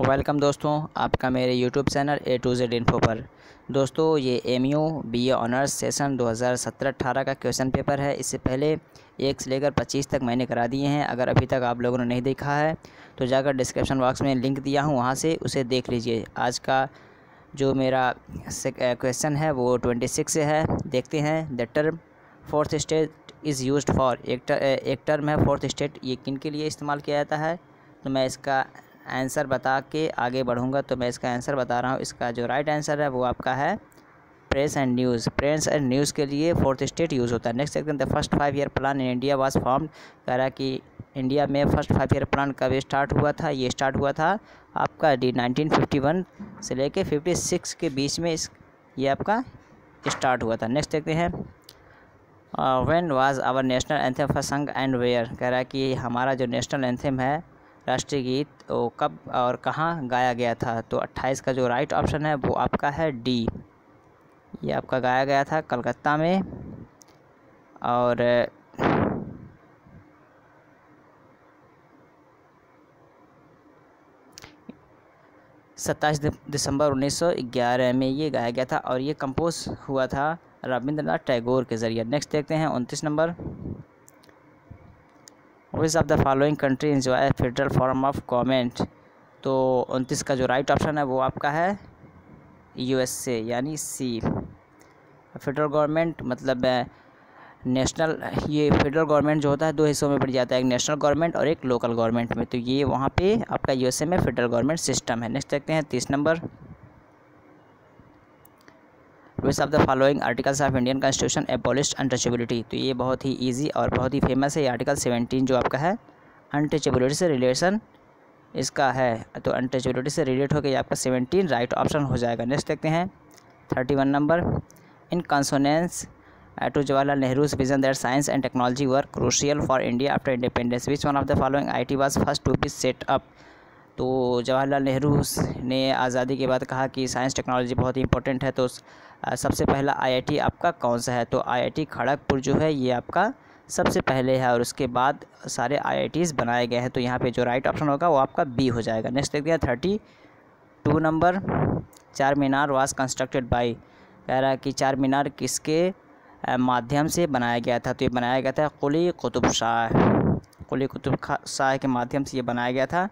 Welcome दोस्तों, आपका मेरे YouTube channel A to Z info पर। दोस्तों, ये MU BA ऑनर्स सेशन 2017-18 का क्वेश्चन पेपर है। इससे पहले 1 से लेकर 25 तक मैंने करा दिए हैं। अगर अभी तक आप लोगों ने नहीं देखा है तो जाकर डिस्क्रिप्शन बॉक्स में लिंक दिया हूँ, वहाँ से उसे देख लीजिए। आज का जो मेरा क्वेश्चन है वो 26 से है। देखते हैं। The term fourth state is used for, एक टर्म है फोर्थ स्टेट, ये किन के लिए इस्तेमाल किया जाता है। तो मैं इसका आंसर बता के आगे बढ़ूंगा। तो मैं इसका आंसर बता रहा हूँ। इसका जो राइट आंसर है वो आपका है press and news. Press and news के लिए फोर्थ स्टेट यूज़ होता है। Next second, the first 5 year plan in India was formed. कह रहा है कि इंडिया में फर्स्ट 5 ईयर प्लान कब स्टार्ट हुआ था। ये स्टार्ट हुआ था आपका 1951 से लेके 56 के बीच में ये आपका स्टार्ट हुआ था। नेक्स्ट देखते हैं। When was our national anthem first sung and where. कह रहा है कि हमारा जो नेशनल एंथम है, राष्ट्रीय गीत, वो कब और कहाँ गाया गया था। तो 28 का जो राइट ऑप्शन है वो आपका है डी। ये आपका गाया गया था कलकत्ता में। और 27 दिसंबर 1911 में ये गाया गया था और ये कंपोज हुआ था रविंद्रनाथ टैगोर के ज़रिए। नेक्स्ट देखते हैं 29 number. Which of the following country enjoy federal form of government. तो 29 का जो राइट ऑप्शन है वो आपका है USA, यानी सी। फेडरल गवर्नमेंट मतलब नेशनल, ये फेडरल गवर्नमेंट जो होता है दो हिस्सों में बढ़ जाता है, एक नेशनल गवर्नमेंट और एक लोकल गवर्नमेंट में। तो ये वहाँ पे आपका USA में फेडरल गवर्नमेंट सिस्टम है। नेक्स्ट देखते हैं 30 number. Which of the following articles of Indian constitution abolished untouchability. तो ये बहुत ही इजी और बहुत ही फेमस है। ये आर्टिकल 17 जो आपका है अनटचेबिलिटी से रिलेशन इसका है। तो अनटचेबिलिटी से रिलेट होकर आपका 17 राइट ऑप्शन हो जाएगा। नेक्स्ट देखते हैं 31 number. In consonance to Jawaharlal Nehru's vision that science and technology were crucial for India after independence, which one of the following IT was first to be set up। तो जवाहरलाल नेहरू ने आज़ादी के बाद कहा कि साइंस टेक्नोलॉजी बहुत ही important है। तो सबसे पहला IIT आपका कौन सा है। तो IIT खड़गपुर जो है ये आपका सबसे पहले है और उसके बाद सारे IITs बनाए गए हैं। तो यहाँ पे जो राइट ऑप्शन होगा वो आपका बी हो जाएगा। नेक्स्ट देखते हैं 32 नंबर। चार मीनार वाज कंस्ट्रक्टेड बाई। कह रहा है कि चार मीनार किसके माध्यम से बनाया गया था। तो ये बनाया गया था कुली कुतुब शाह। कुली कुतुब शाह के माध्यम से ये बनाया गया था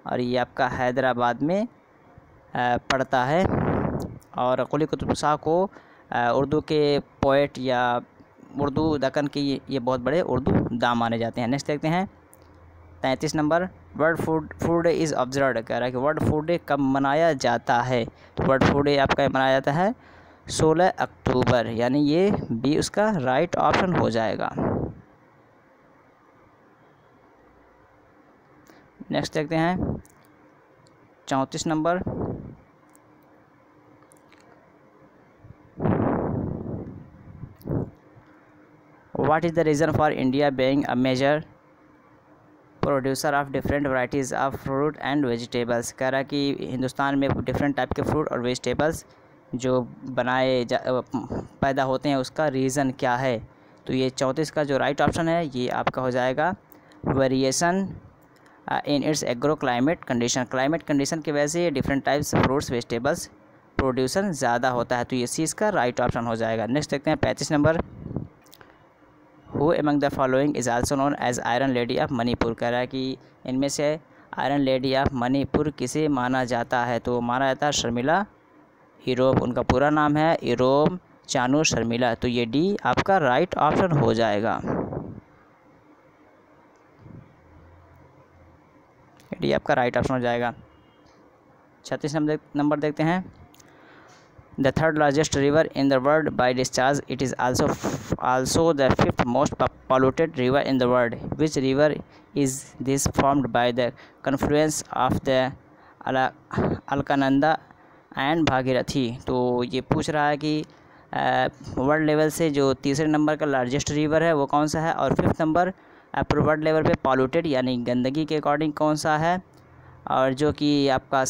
और ये आपका हैदराबाद में पड़ता है। और कुली कुतुब शाह को उर्दू के पोएट या उर्दू दक्कन के ये बहुत बड़े उर्दू दाम माने जाते हैं। नेक्स्ट देखते हैं 33 number. World food day is observed. कह रहा है कि वर्ल्ड फूड डे कब मनाया जाता है। तो वर्ल्ड फूड डे आपका मनाया जाता है 16 अक्टूबर, यानी ये बी उसका राइट ऑप्शन हो जाएगा। नेक्स्ट देखते हैं 34 number. What is the reason for India being a major producer of different varieties of fruit and vegetables. कह रहा है कि हिंदुस्तान में डिफरेंट टाइप के फ्रूट और वेजिटेबल्स जो पैदा होते हैं उसका रीज़न क्या है। तो ये 34 का जो राइट ऑप्शन है ये आपका हो जाएगा variation in its agro climate condition. Climate condition की वजह से ये डिफरेंट टाइप्स फ्रूट्स वेजिटेबल्स प्रोड्यूसन ज़्यादा होता है। तो ये सी इसका राइट ऑप्शन हो जाएगा। नेक्स्ट देखते हैं 35 number. Who among the following is also known as iron lady of Manipur. कह रहा है कि इनमें से आयरन लेडी ऑफ मणिपुर किसे माना जाता है। तो माना जाता है शर्मिला इरोम। उनका पूरा नाम है इरोम चानू शर्मिला। तो ये डी आपका राइट ऑप्शन हो जाएगा। डी आपका राइट ऑप्शन हो जाएगा। 36 नंबर देखते हैं। The third largest river in the world by discharge, it is also the fifth most polluted river in the world. Which river is this formed by the confluence of the Alaknanda and Bhagirathi. तो ये पूछ रहा है कि world level से जो तीसरे number का लार्जेस्ट रिवर है वो कौन सा है और फिफ्थ नंबर वर्ल्ड लेवल पे पॉल्यूटेड यानी गंदगी के अकॉर्डिंग कौन सा है। और जो कि आपका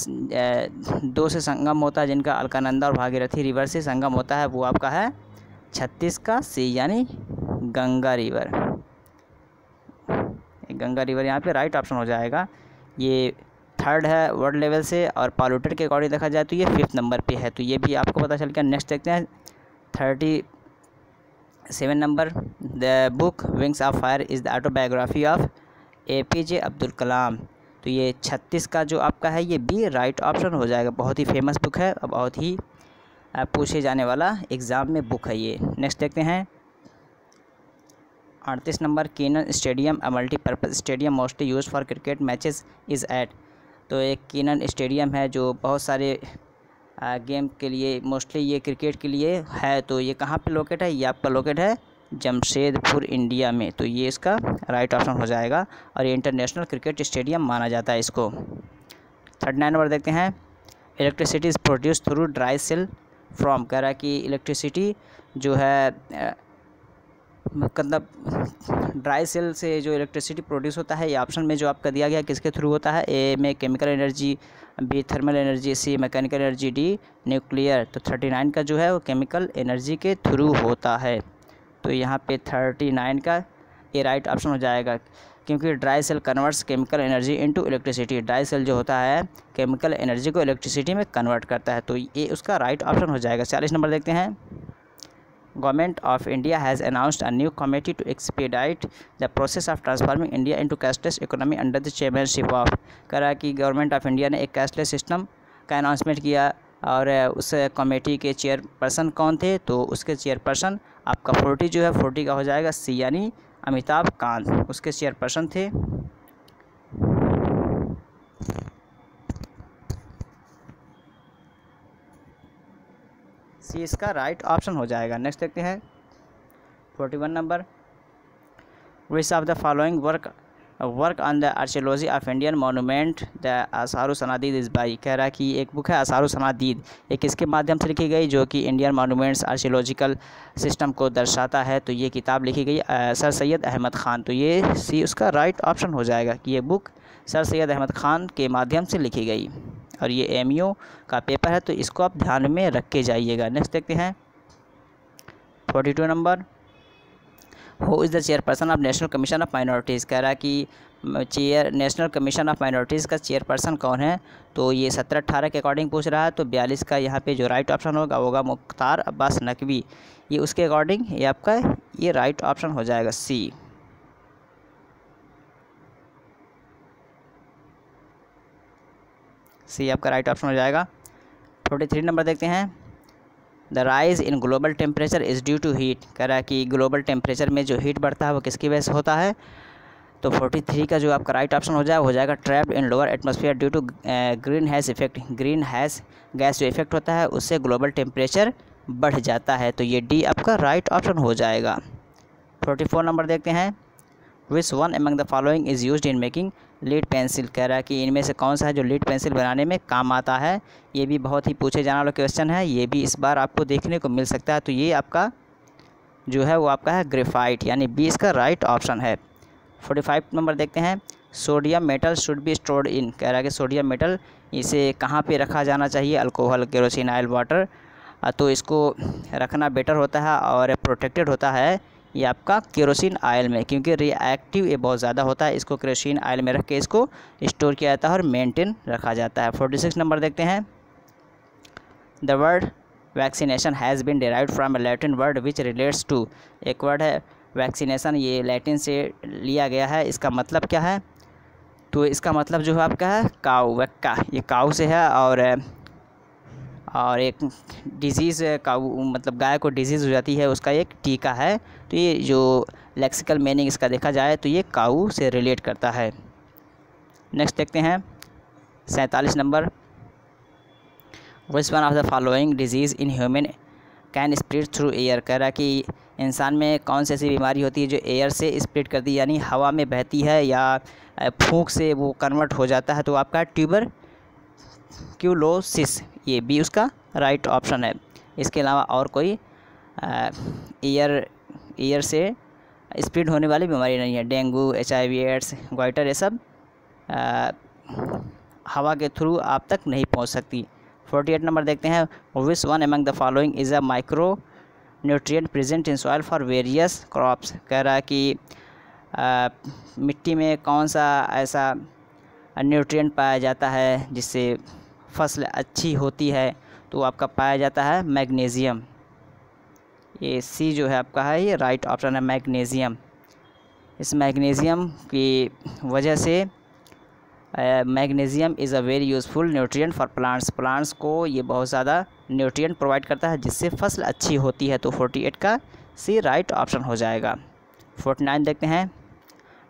दो से संगम होता है, जिनका अलकनंदा और भागीरथी रिवर से संगम होता है, वो आपका है 36 का सी, यानी गंगा रिवर। गंगा रिवर यहाँ पे राइट ऑप्शन हो जाएगा। ये थर्ड है वर्ल्ड लेवल से, और पॉल्यूटेड के अकॉर्डिंग देखा जाए तो ये 5th नंबर पे है। तो ये भी आपको पता चल गया। नेक्स्ट देखते हैं 37 number, the book Wings of Fire is the autobiography of APJ Abdul Kalam. तो ये 36 का जो आपका है ये बी राइट ऑप्शन हो जाएगा। बहुत ही फेमस बुक है, बहुत ही पूछे जाने वाला एग्ज़ाम में बुक है ये। नेक्स्ट देखते हैं 38 number, Keenan stadium a multipurpose stadium mostly use for cricket matches is at. तो एक कीनन स्टेडियम है जो बहुत सारे गेम के लिए, मोस्टली ये क्रिकेट के लिए है। तो ये कहाँ पे लोकेट है? ये आपका लोकेट है जमशेदपुर, इंडिया में। तो ये इसका राइट ऑप्शन हो जाएगा, और ये इंटरनेशनल क्रिकेट स्टेडियम माना जाता है इसको। 39 नंबर देखते हैं, electricity is produce through dry cell from. कह रहा है कि इलेक्ट्रिसिटी जो है मतलब ड्राई सेल से जो इलेक्ट्रिसिटी प्रोड्यूस होता है, ये ऑप्शन में जो आपका दिया गया किसके थ्रू होता है? ए में chemical energy, B thermal energy, C mechanical energy, D nuclear. तो 39 का जो है वो केमिकल एनर्जी के थ्रू होता है। तो यहाँ पे 39 का ए राइट ऑप्शन हो जाएगा, क्योंकि dry cell converts chemical energy into electricity. Dry cell जो होता है केमिकल एनर्जी को इलेक्ट्रिसिटी में कन्वर्ट करता है। तो ये उसका राइट ऑप्शन हो जाएगा। 40 नंबर देखते हैं, government of India has announced a new committee to expedite the process of transforming India into cashless economy under the chairmanship of. कह रहा है कि गवर्नमेंट ऑफ इंडिया ने एक कैशलेस सिस्टम का अनाउंसमेंट किया, और उस कमेटी के चेयरपर्सन कौन थे? तो उसके चेयरपर्सन आपका 40 जो है 40 का हो जाएगा सी, यानी अमिताभ कांत उसके चेयरपर्सन थे। सी इसका राइट ऑप्शन हो जाएगा। नेक्स्ट देखते हैं 41 number, which of the following work on the archaeology of Indian monument the आसार सनादीद इज़ बाई। कह रहा है कि एक बुक है आसार सनादीद, ये किसके माध्यम से लिखी गई? जो कि इंडियन मोनूमेंट्स आर्कियोलॉजिकल सिस्टम को दर्शाता है। तो ये किताब लिखी गई सर सैयद अहमद ख़ान। तो ये सी उसका राइट ऑप्शन हो जाएगा कि ये बुक सर सैयद अहमद ख़ान के माध्यम से लिखी गई, और ये MU का पेपर है, तो इसको आप ध्यान में रख के जाइएगा। नेक्स्ट देखते हैं 42 number, who is the chairperson of national commission of minorities. कह रहा है कि नेशनल कमीशन ऑफ माइनॉरिटीज़ का चेयरपर्सन कौन है? तो ये 17-18 के अकॉर्डिंग पूछ रहा है। तो 42 का यहाँ पे जो राइट ऑप्शन होगा मुख्तार अब्बास नकवी। ये उसके अकॉर्डिंग ये आपका ये राइट ऑप्शन हो जाएगा सी। सी आपका राइट ऑप्शन हो जाएगा। 43 नंबर देखते हैं, the rise in global temperature is due to heat. कह रहा है कि ग्लोबल टेम्परेचर में जो हीट बढ़ता है वो किसकी वजह से होता है? तो 43 का जो आपका राइट ऑप्शन हो जाएगा trapped in lower atmosphere due to greenhouse effect. Greenhouse gas जो इफेक्ट होता है उससे ग्लोबल टेम्परेचर बढ़ जाता है। तो ये डी आपका राइट ऑप्शन हो जाएगा। 44 नंबर देखते हैं, which one among the following is used in making lead pencil. कह रहा है कि इनमें से कौन सा है जो लीड पेंसिल बनाने में काम आता है? ये भी बहुत ही पूछे जाने वाला क्वेश्चन है, ये भी इस बार आपको देखने को मिल सकता है। तो ये आपका जो है वो आपका है ग्रेफाइट, यानी बी इसका राइट ऑप्शन है। 45 नंबर देखते हैं, sodium metal should be stored in. कह रहा है कि सोडियम मेटल इसे कहाँ पे रखा जाना चाहिए? Alcohol, kerosene, oil, water. तो इसको रखना बेटर होता है और प्रोटेक्टेड होता है ये आपका केरोसिन ऑयल में, क्योंकि रिएक्टिव ये बहुत ज़्यादा होता है। इसको केरोसिन ऑयल में रख के इसको स्टोर किया जाता है और मेंटेन रखा जाता है। 46 नंबर देखते हैं, the word vaccination has been derived from a Latin word which relates to. एक वर्ड है वैक्सीनेशन, ये लैटिन से लिया गया है। इसका मतलब क्या है? तो इसका मतलब जो है आपका है काऊ, वक्का, ये काऊ से है, और एक डिजीज़ काऊ मतलब गाय को डिजीज़ हो जाती है उसका एक टीका है। तो ये जो लेक्सिकल मीनिंग इसका देखा जाए तो ये काऊ से रिलेट करता है। नेक्स्ट देखते हैं 47 number, which one of the following disease in human can spread through air. कह रहा है कि इंसान में कौन सी ऐसी बीमारी होती है जो एयर से स्प्रेड करती है, यानी हवा में बहती है या फूंक से वो कन्वर्ट हो जाता है। तो आपका ट्यूबरक्यूलोसिस, ये भी उसका राइट ऑप्शन है। इसके अलावा और कोई एयर से स्प्रेड होने वाली बीमारी नहीं है। डेंगू, HIV, एड्स, गोइटर, ये सब हवा के थ्रू आप तक नहीं पहुंच सकती। 48 नंबर देखते हैं, which one among the following is a micro nutrient present in soil for various crops. कह रहा है कि मिट्टी में कौन सा ऐसा न्यूट्रिएंट पाया जाता है जिससे फसल अच्छी होती है, तो आपका पाया जाता है मैग्नीशियम। ये सी जो है आपका है, ये राइट ऑप्शन है मैग्नीशियम। इस मैग्नीशियम की वजह से magnesium is a very useful nutrient for plants को ये बहुत ज़्यादा न्यूट्रिएंट प्रोवाइड करता है जिससे फसल अच्छी होती है। तो 48 का सी राइट ऑप्शन हो जाएगा। 49 देखते हैं।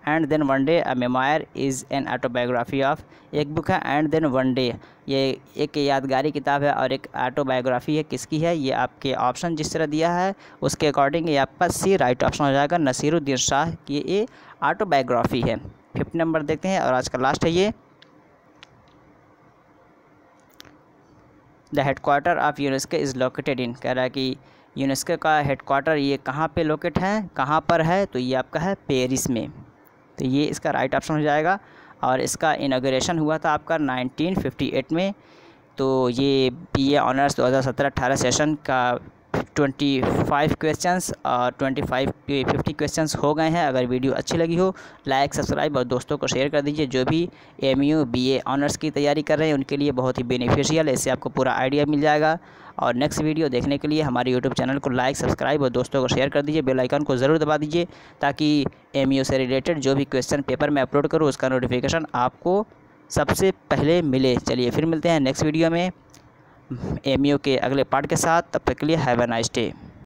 And then one day a memoir is an autobiography of, एक बुक है एंड देन वन डे, ये एक यादगारी किताब है और एक ऑटोबायोग्राफी है। किसकी है? ये आपके ऑप्शन जिस तरह दिया है उसके अकॉर्डिंग ये आपका सी राइट ऑप्शन हो जाएगा। नसीरुद्दीन शाह की ये ऑटोबायोग्राफी है। 50 नंबर देखते हैं और आज का लास्ट है ये। The headquarter of UNESCO is located in, कह रहा है कि यूनेस्को का हेडक्वार्टर ये कहाँ पे लोकेट है, कहाँ पर है? तो ये आपका है पेरिस में। तो ये इसका राइट ऑप्शन हो जाएगा। और इसका इनॉग्रेशन हुआ था आपका 1958 में। तो ये बीए ऑनर्स 2017-18 सेशन का 25 क्वेश्चंस और 50 क्वेश्चंस हो गए हैं। अगर वीडियो अच्छी लगी हो लाइक सब्सक्राइब और दोस्तों को शेयर कर दीजिए। जो भी एमयू बीए ऑनर्स की तैयारी कर रहे हैं उनके लिए बहुत ही बेनिफिशियल है, इससे आपको पूरा आइडिया मिल जाएगा। और नेक्स्ट वीडियो देखने के लिए हमारे यूट्यूब चैनल को लाइक सब्सक्राइब और दोस्तों को शेयर कर दीजिए। बेल आइकन को ज़रूर दबा दीजिए ताकि एमयू से रिलेटेड जो भी क्वेश्चन पेपर मैं अपलोड करूँ उसका नोटिफिकेशन आपको सबसे पहले मिले। चलिए फिर मिलते हैं नेक्स्ट वीडियो में एमयू के अगले पार्ट के साथ। तब तक के लिए हैव अ नाइस डे।